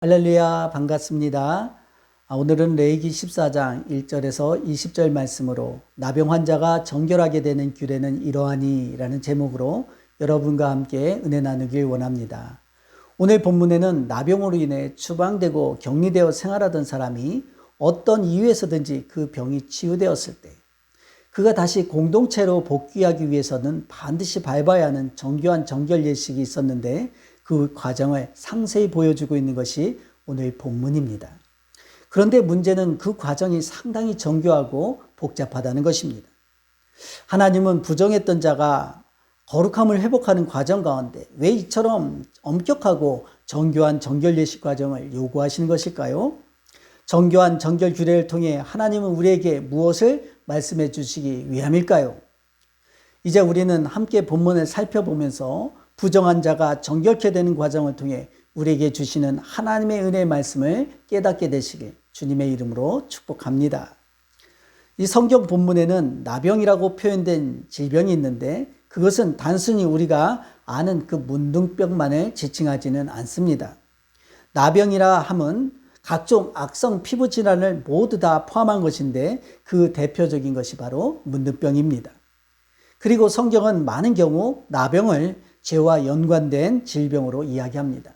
할렐루야, 반갑습니다. 오늘은 레위기 14장 1절에서 20절 말씀으로 나병 환자가 정결하게 되는 규례는 이러하니 라는 제목으로 여러분과 함께 은혜 나누길 원합니다. 오늘 본문에는 나병으로 인해 추방되고 격리되어 생활하던 사람이 어떤 이유에서든지 그 병이 치유되었을 때 그가 다시 공동체로 복귀하기 위해서는 반드시 밟아야 하는 정교한 정결 예식이 있었는데 그 과정을 상세히 보여주고 있는 것이 오늘 본문입니다. 그런데 문제는 그 과정이 상당히 정교하고 복잡하다는 것입니다. 하나님은 부정했던 자가 거룩함을 회복하는 과정 가운데 왜 이처럼 엄격하고 정교한 정결 예식 과정을 요구하시는 것일까요? 정교한 정결 규례를 통해 하나님은 우리에게 무엇을 말씀해 주시기 위함일까요? 이제 우리는 함께 본문을 살펴보면서 부정한 자가 정결케 되는 과정을 통해 우리에게 주시는 하나님의 은혜의 말씀을 깨닫게 되시길 주님의 이름으로 축복합니다. 이 성경 본문에는 나병이라고 표현된 질병이 있는데 그것은 단순히 우리가 아는 그 문둥병만을 지칭하지는 않습니다. 나병이라 함은 각종 악성 피부 질환을 모두 다 포함한 것인데 그 대표적인 것이 바로 문둥병입니다. 그리고 성경은 많은 경우 나병을 죄와 연관된 질병으로 이야기합니다.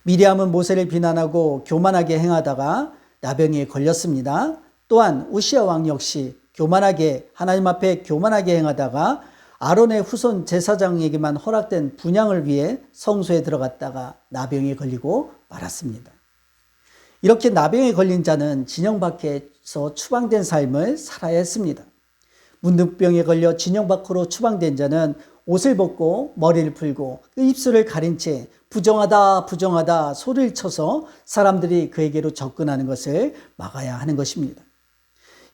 미리암은 모세를 비난하고 교만하게 행하다가 나병에 걸렸습니다. 또한 우시야 왕 역시 하나님 앞에 교만하게 행하다가 아론의 후손 제사장에게만 허락된 분향을 위해 성소에 들어갔다가 나병에 걸리고 말았습니다. 이렇게 나병에 걸린 자는 진영 밖에서 추방된 삶을 살아야 했습니다. 문둥병에 걸려 진영 밖으로 추방된 자는 옷을 벗고 머리를 풀고 입술을 가린 채 부정하다 소리를 쳐서 사람들이 그에게로 접근하는 것을 막아야 하는 것입니다.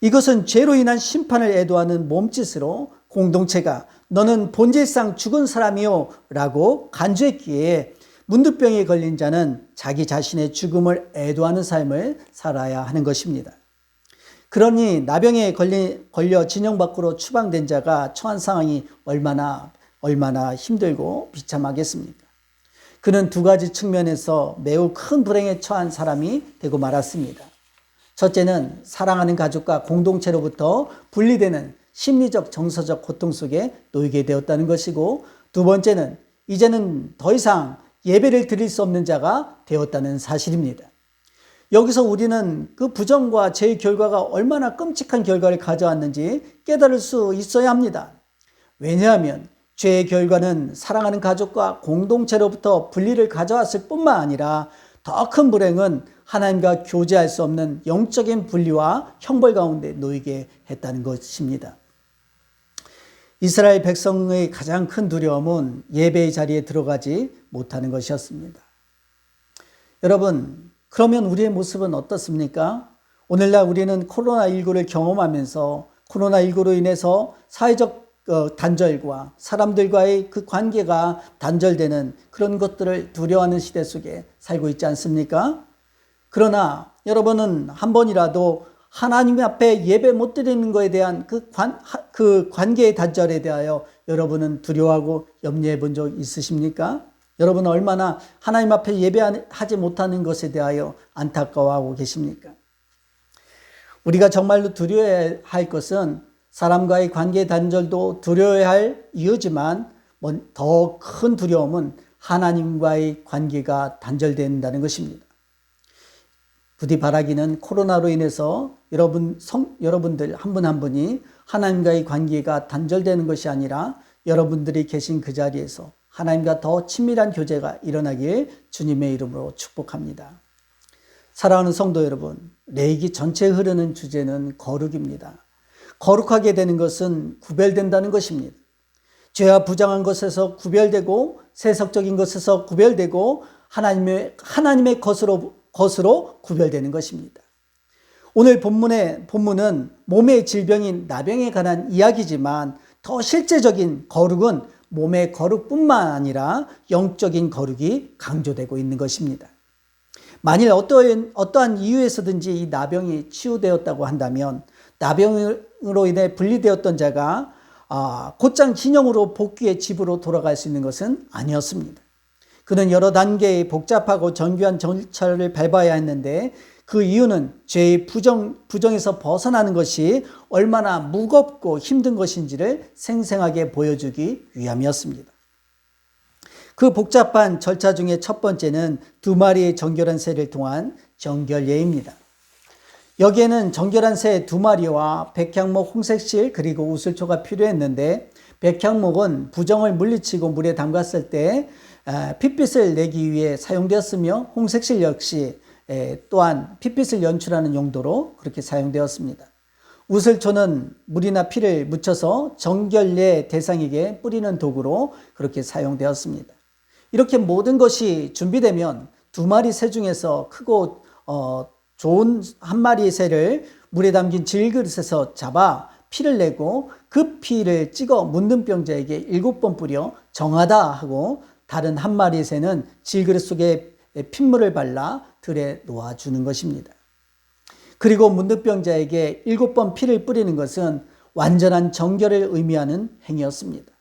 이것은 죄로 인한 심판을 애도하는 몸짓으로 공동체가 너는 본질상 죽은 사람이요 라고 간주했기에 문둥병에 걸린 자는 자기 자신의 죽음을 애도하는 삶을 살아야 하는 것입니다. 그러니 나병에 걸려 진영 밖으로 추방된 자가 처한 상황이 얼마나 힘들고 비참하겠습니까? 그는 두 가지 측면에서 매우 큰 불행에 처한 사람이 되고 말았습니다. 첫째는 사랑하는 가족과 공동체로부터 분리되는 심리적 정서적 고통 속에 놓이게 되었다는 것이고, 두 번째는 이제는 더 이상 예배를 드릴 수 없는 자가 되었다는 사실입니다. 여기서 우리는 그 부정과 죄의 결과가 얼마나 끔찍한 결과를 가져왔는지 깨달을 수 있어야 합니다. 왜냐하면 죄의 결과는 사랑하는 가족과 공동체로부터 분리를 가져왔을 뿐만 아니라 더 큰 불행은 하나님과 교제할 수 없는 영적인 분리와 형벌 가운데 놓이게 했다는 것입니다. 이스라엘 백성의 가장 큰 두려움은 예배의 자리에 들어가지 못하는 것이었습니다. 여러분, 그러면 우리의 모습은 어떻습니까? 오늘날 우리는 코로나19를 경험하면서 코로나19로 인해서 사회적 단절과 사람들과의 그 관계가 단절되는 그런 것들을 두려워하는 시대 속에 살고 있지 않습니까? 그러나 여러분은 한 번이라도 하나님 앞에 예배 못 드리는 것에 대한 그 관계의 단절에 대하여 여러분은 두려워하고 염려해 본 적 있으십니까? 여러분은 얼마나 하나님 앞에 예배하지 못하는 것에 대하여 안타까워하고 계십니까? 우리가 정말로 두려워해야 할 것은 사람과의 관계 단절도 두려워해야 할 이유지만 더 큰 두려움은 하나님과의 관계가 단절된다는 것입니다. 부디 바라기는 코로나로 인해서 여러분들 한 분 한 분이 하나님과의 관계가 단절되는 것이 아니라 여러분들이 계신 그 자리에서 하나님과 더 친밀한 교제가 일어나길 주님의 이름으로 축복합니다. 사랑하는 성도 여러분, 레위기 전체에 흐르는 주제는 거룩입니다. 거룩하게 되는 것은 구별된다는 것입니다. 죄와 부정한 것에서 구별되고 세속적인 것에서 구별되고 하나님의 것으로 구별되는 것입니다. 오늘 본문은 몸의 질병인 나병에 관한 이야기지만 더 실제적인 거룩은 몸의 거룩뿐만 아니라 영적인 거룩이 강조되고 있는 것입니다. 만일 어떠한 이유에서든지 이 나병이 치유되었다고 한다면 나병으로 인해 분리되었던 자가 곧장 진영으로 복귀의 집으로 돌아갈 수 있는 것은 아니었습니다. 그는 여러 단계의 복잡하고 정교한 절차를 밟아야 했는데 그 이유는 죄의 부정에서 벗어나는 것이 얼마나 무겁고 힘든 것인지를 생생하게 보여주기 위함이었습니다. 그 복잡한 절차 중에 첫 번째는 2마리의 정결한 새를 통한 정결예입니다. 여기에는 정결한 새 2마리와 백향목, 홍색실 그리고 우슬초가 필요했는데 백향목은 부정을 물리치고 물에 담갔을 때 핏빛을 내기 위해 사용되었으며 홍색실 역시 또한 핏빛을 연출하는 용도로 그렇게 사용되었습니다. 우슬초는 물이나 피를 묻혀서 정결례 대상에게 뿌리는 도구로 그렇게 사용되었습니다. 이렇게 모든 것이 준비되면 2마리 새 중에서 크고 좋은 1마리의 새를 물에 담긴 질그릇에서 잡아 피를 내고 그 피를 찍어 묻는 병자에게 7번 뿌려 정하다 하고 다른 1마리의 새는 질그릇 속에 핏물을 발라 들에 놓아주는 것입니다. 그리고 문득병자에게 7번 피를 뿌리는 것은 완전한 정결을 의미하는 행위였습니다.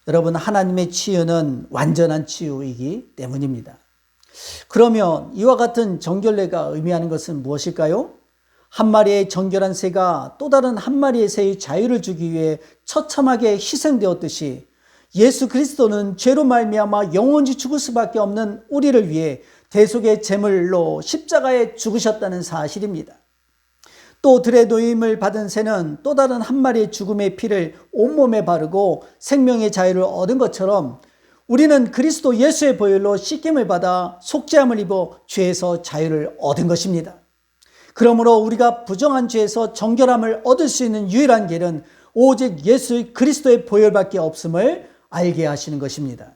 여러분, 하나님의 치유는 완전한 치유이기 때문입니다. 그러면 이와 같은 정결례가 의미하는 것은 무엇일까요? 1마리의 정결한 새가 또 다른 1마리의 새의 자유를 주기 위해 처참하게 희생되었듯이 예수 그리스도는 죄로 말미암아 영원히 죽을 수밖에 없는 우리를 위해 대속의 제물로 십자가에 죽으셨다는 사실입니다. 또 들에 놓임을 받은 새는 또 다른 1마리의 죽음의 피를 온몸에 바르고 생명의 자유를 얻은 것처럼 우리는 그리스도 예수의 보혈로 씻김을 받아 속죄함을 입어 죄에서 자유를 얻은 것입니다. 그러므로 우리가 부정한 죄에서 정결함을 얻을 수 있는 유일한 길은 오직 예수 그리스도의 보혈밖에 없음을 알게 하시는 것입니다.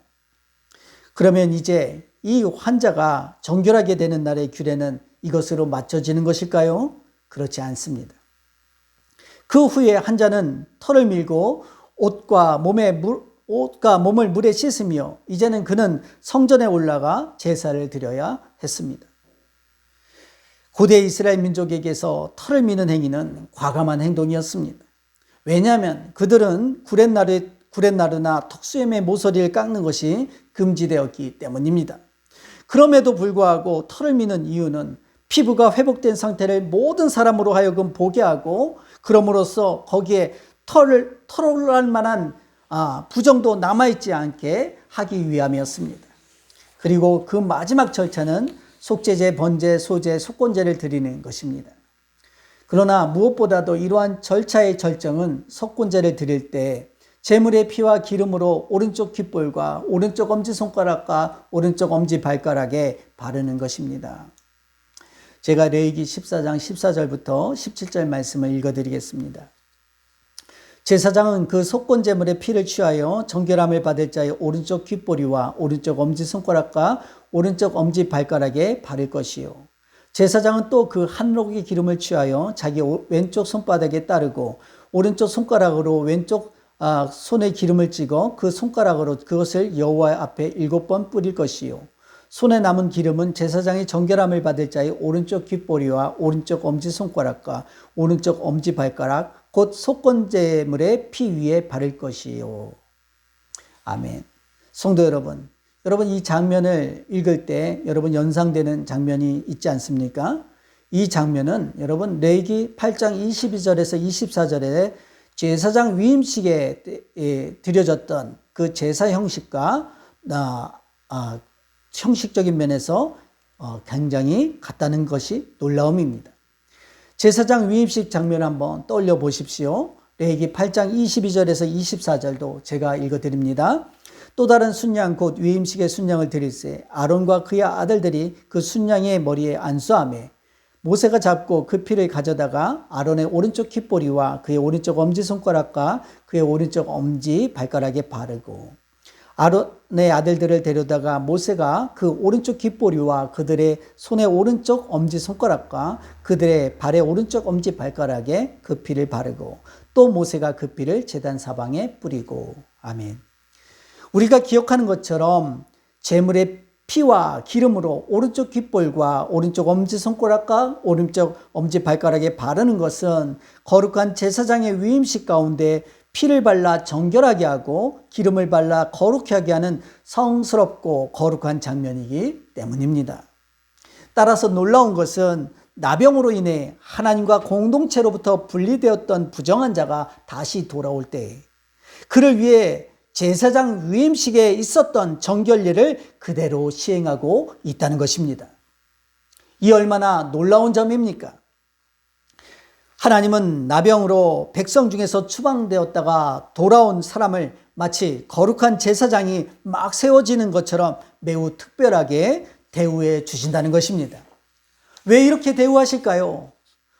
그러면 이제 이 환자가 정결하게 되는 날의 규례는 이것으로 맞춰지는 것일까요? 그렇지 않습니다. 그 후에 환자는 털을 밀고 옷과 몸을 물에 씻으며 이제는 그는 성전에 올라가 제사를 드려야 했습니다. 고대 이스라엘 민족에게서 털을 미는 행위는 과감한 행동이었습니다. 왜냐하면 그들은 구렛나루나 턱수염의 모서리를 깎는 것이 금지되었기 때문입니다. 그럼에도 불구하고 털을 미는 이유는 피부가 회복된 상태를 모든 사람으로 하여금 보게 하고 그럼으로써 거기에 털할 만한 부정도 남아있지 않게 하기 위함이었습니다. 그리고 그 마지막 절차는 속죄제, 번제, 소제, 속건제를 드리는 것입니다. 그러나 무엇보다도 이러한 절차의 절정은 속건제를 드릴 때 제물의 피와 기름으로 오른쪽 귓볼과 오른쪽 엄지손가락과 오른쪽 엄지발가락에 바르는 것입니다. 제가 레위기 14장 14절부터 17절 말씀을 읽어드리겠습니다. 제사장은 그 속건제물의 피를 취하여 정결함을 받을 자의 오른쪽 귓보리와 오른쪽 엄지손가락과 오른쪽 엄지발가락에 바를 것이요. 제사장은 또 그 한 록의 기름을 취하여 자기 왼쪽 손바닥에 따르고 오른쪽 손가락으로 왼쪽 손에 기름을 찍어 그 손가락으로 그것을 여호와 앞에 7번 뿌릴 것이요. 손에 남은 기름은 제사장이 정결함을 받을 자의 오른쪽 귓보리와 오른쪽 엄지손가락과 오른쪽 엄지발가락 곧 속건제물의 피 위에 바를 것이요. 아멘. 성도 여러분, 이 장면을 읽을 때 여러분 연상되는 장면이 있지 않습니까? 이 장면은 여러분 레위기 8장 22절에서 24절에 제사장 위임식에 드려졌던 그 제사 형식과 형식적인 면에서 굉장히 같다는 것이 놀라움입니다. 제사장 위임식 장면 한번 떠올려 보십시오. 레위기 8장 22절에서 24절도 제가 읽어드립니다. 또 다른 순양 곧 위임식의 순양을 드릴세 아론과 그의 아들들이 그 순양의 머리에 안수하매 모세가 잡고 그 피를 가져다가 아론의 오른쪽 귓보리와 그의 오른쪽 엄지손가락과 그의 오른쪽 엄지발가락에 바르고 아론의 아들들을 데려다가 모세가 그 오른쪽 귓보리와 그들의 손의 오른쪽 엄지손가락과 그들의 발의 오른쪽 엄지발가락에 그 피를 바르고 또 모세가 그 피를 제단 사방에 뿌리고. 아멘. 우리가 기억하는 것처럼 제물의 피와 기름으로 오른쪽 귓볼과 오른쪽 엄지손가락과 오른쪽 엄지발가락에 바르는 것은 거룩한 제사장의 위임식 가운데 피를 발라 정결하게 하고 기름을 발라 거룩하게 하게 하는 성스럽고 거룩한 장면이기 때문입니다. 따라서 놀라운 것은 나병으로 인해 하나님과 공동체로부터 분리되었던 부정한 자가 다시 돌아올 때 그를 위해 제사장 위임식에 있었던 정결례를 그대로 시행하고 있다는 것입니다. 이 얼마나 놀라운 점입니까? 하나님은 나병으로 백성 중에서 추방되었다가 돌아온 사람을 마치 거룩한 제사장이 막 세워지는 것처럼 매우 특별하게 대우해 주신다는 것입니다. 왜 이렇게 대우하실까요?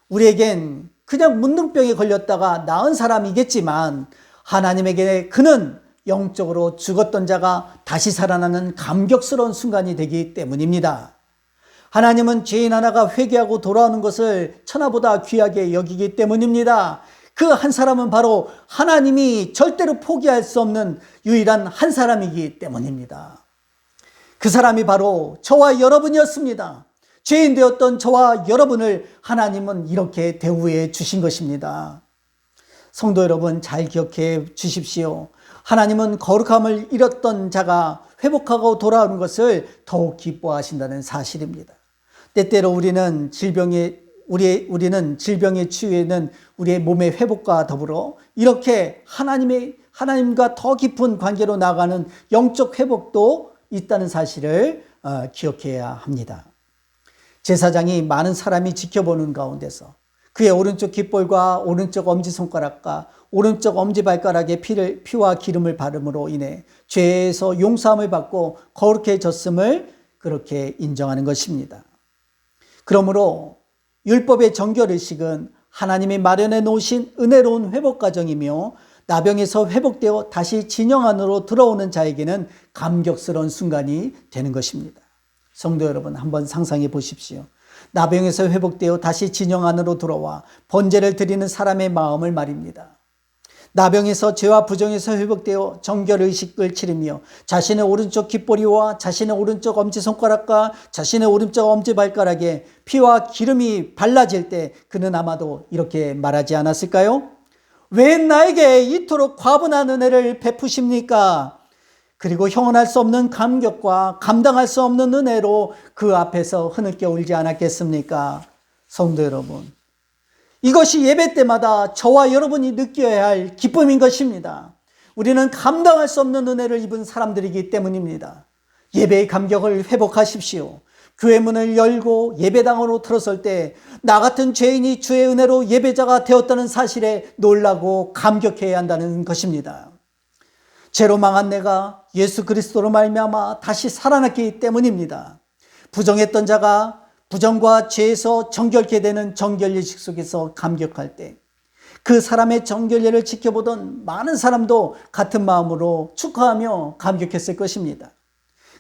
우리에겐 그냥 문둥병에 걸렸다가 나은 사람이겠지만 하나님에게 그는 영적으로 죽었던 자가 다시 살아나는 감격스러운 순간이 되기 때문입니다. 하나님은 죄인 하나가 회개하고 돌아오는 것을 천하보다 귀하게 여기기 때문입니다. 그 한 사람은 바로 하나님이 절대로 포기할 수 없는 유일한 한 사람이기 때문입니다. 그 사람이 바로 저와 여러분이었습니다. 죄인 되었던 저와 여러분을 하나님은 이렇게 대우해 주신 것입니다. 성도 여러분, 잘 기억해 주십시오. 하나님은 거룩함을 잃었던 자가 회복하고 돌아오는 것을 더욱 기뻐하신다는 사실입니다. 때때로 우리는 질병의 치유에는 우리의 몸의 회복과 더불어 이렇게 하나님과 더 깊은 관계로 나아가는 영적 회복도 있다는 사실을 기억해야 합니다. 제사장이 많은 사람이 지켜보는 가운데서 그의 오른쪽 깃볼과 오른쪽 엄지손가락과 오른쪽 엄지발가락에 피와 기름을 바름으로 인해 죄에서 용서함을 받고 거룩해졌음을 그렇게 인정하는 것입니다. 그러므로 율법의 정결의식은 하나님이 마련해 놓으신 은혜로운 회복 과정이며 나병에서 회복되어 다시 진영 안으로 들어오는 자에게는 감격스러운 순간이 되는 것입니다. 성도 여러분, 한번 상상해 보십시오. 나병에서 회복되어 다시 진영 안으로 들어와 번제를 드리는 사람의 마음을 말입니다. 나병에서 죄와 부정에서 회복되어 정결의식을 치르며 자신의 오른쪽 깃보리와 자신의 오른쪽 엄지손가락과 자신의 오른쪽 엄지발가락에 피와 기름이 발라질 때 그는 아마도 이렇게 말하지 않았을까요? 왜 나에게 이토록 과분한 은혜를 베푸십니까? 그리고 형언할 수 없는 감격과 감당할 수 없는 은혜로 그 앞에서 흐느껴 울지 않았겠습니까? 성도 여러분, 이것이 예배 때마다 저와 여러분이 느껴야 할 기쁨인 것입니다. 우리는 감당할 수 없는 은혜를 입은 사람들이기 때문입니다. 예배의 감격을 회복하십시오. 교회 문을 열고 예배당으로 들어설 때 나 같은 죄인이 주의 은혜로 예배자가 되었다는 사실에 놀라고 감격해야 한다는 것입니다. 죄로 망한 내가 예수 그리스도로 말미암아 다시 살아났기 때문입니다. 부정했던 자가 부정과 죄에서 정결케 되는 정결례식 속에서 감격할 때 그 사람의 정결례를 지켜보던 많은 사람도 같은 마음으로 축하하며 감격했을 것입니다.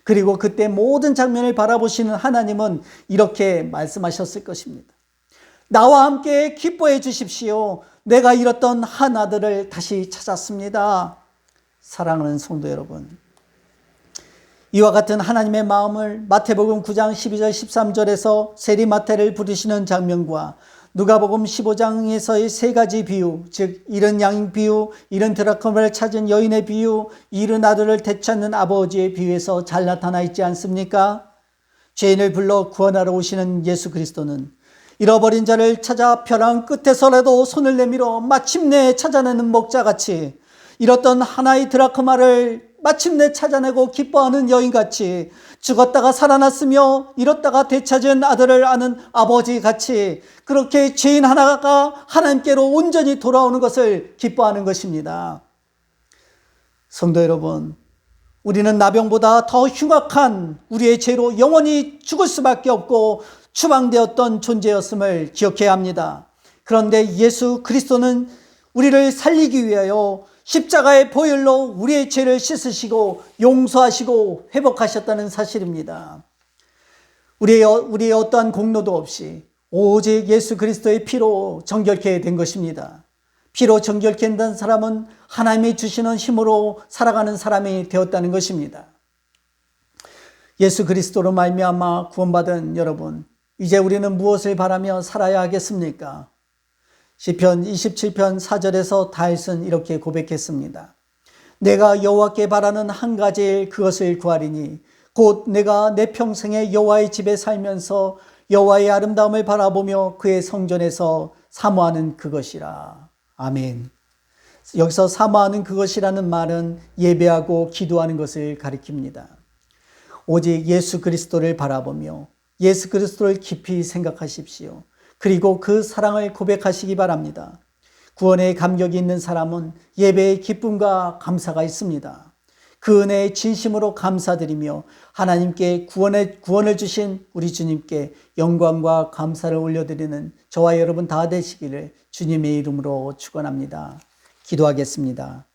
그리고 그때 모든 장면을 바라보시는 하나님은 이렇게 말씀하셨을 것입니다. 나와 함께 기뻐해 주십시오. 내가 잃었던 한 아들을 다시 찾았습니다. 사랑하는 성도 여러분, 이와 같은 하나님의 마음을 마태복음 9장 12절 13절에서 세리마태를 부르시는 장면과 누가복음 15장에서의 세 가지 비유, 즉 잃은 양 비유, 잃은 드라크마를 찾은 여인의 비유, 잃은 아들을 되찾는 아버지의 비유에서 잘 나타나 있지 않습니까? 죄인을 불러 구원하러 오시는 예수 그리스도는 잃어버린 자를 찾아 벼랑 끝에서라도 손을 내밀어 마침내 찾아내는 목자같이 잃었던 하나의 드라크마를 마침내 찾아내고 기뻐하는 여인같이 죽었다가 살아났으며 잃었다가 되찾은 아들을 아는 아버지같이 그렇게 죄인 하나가 하나님께로 온전히 돌아오는 것을 기뻐하는 것입니다. 성도 여러분, 우리는 나병보다 더 흉악한 우리의 죄로 영원히 죽을 수밖에 없고 추방되었던 존재였음을 기억해야 합니다. 그런데 예수 그리스도는 우리를 살리기 위하여 십자가의 보혈로 우리의 죄를 씻으시고 용서하시고 회복하셨다는 사실입니다. 우리의 어떠한 공로도 없이 오직 예수 그리스도의 피로 정결케 된 것입니다. 피로 정결케 된 사람은 하나님이 주시는 힘으로 살아가는 사람이 되었다는 것입니다. 예수 그리스도로 말미암아 구원받은 여러분, 이제 우리는 무엇을 바라며 살아야 하겠습니까? 시편 27편 4절에서 다윗은 이렇게 고백했습니다. 내가 여호와께 바라는 한 가지 일 그것을 구하리니 곧 내가 내 평생에 여호와의 집에 살면서 여호와의 아름다움을 바라보며 그의 성전에서 사모하는 그것이라. 아멘. 여기서 사모하는 그것이라는 말은 예배하고 기도하는 것을 가리킵니다. 오직 예수 그리스도를 바라보며 예수 그리스도를 깊이 생각하십시오. 그리고 그 사랑을 고백하시기 바랍니다. 구원의 감격이 있는 사람은 예배의 기쁨과 감사가 있습니다. 그 은혜에 진심으로 감사드리며 하나님께 구원을 주신 우리 주님께 영광과 감사를 올려드리는 저와 여러분 다 되시기를 주님의 이름으로 축원합니다. 기도하겠습니다.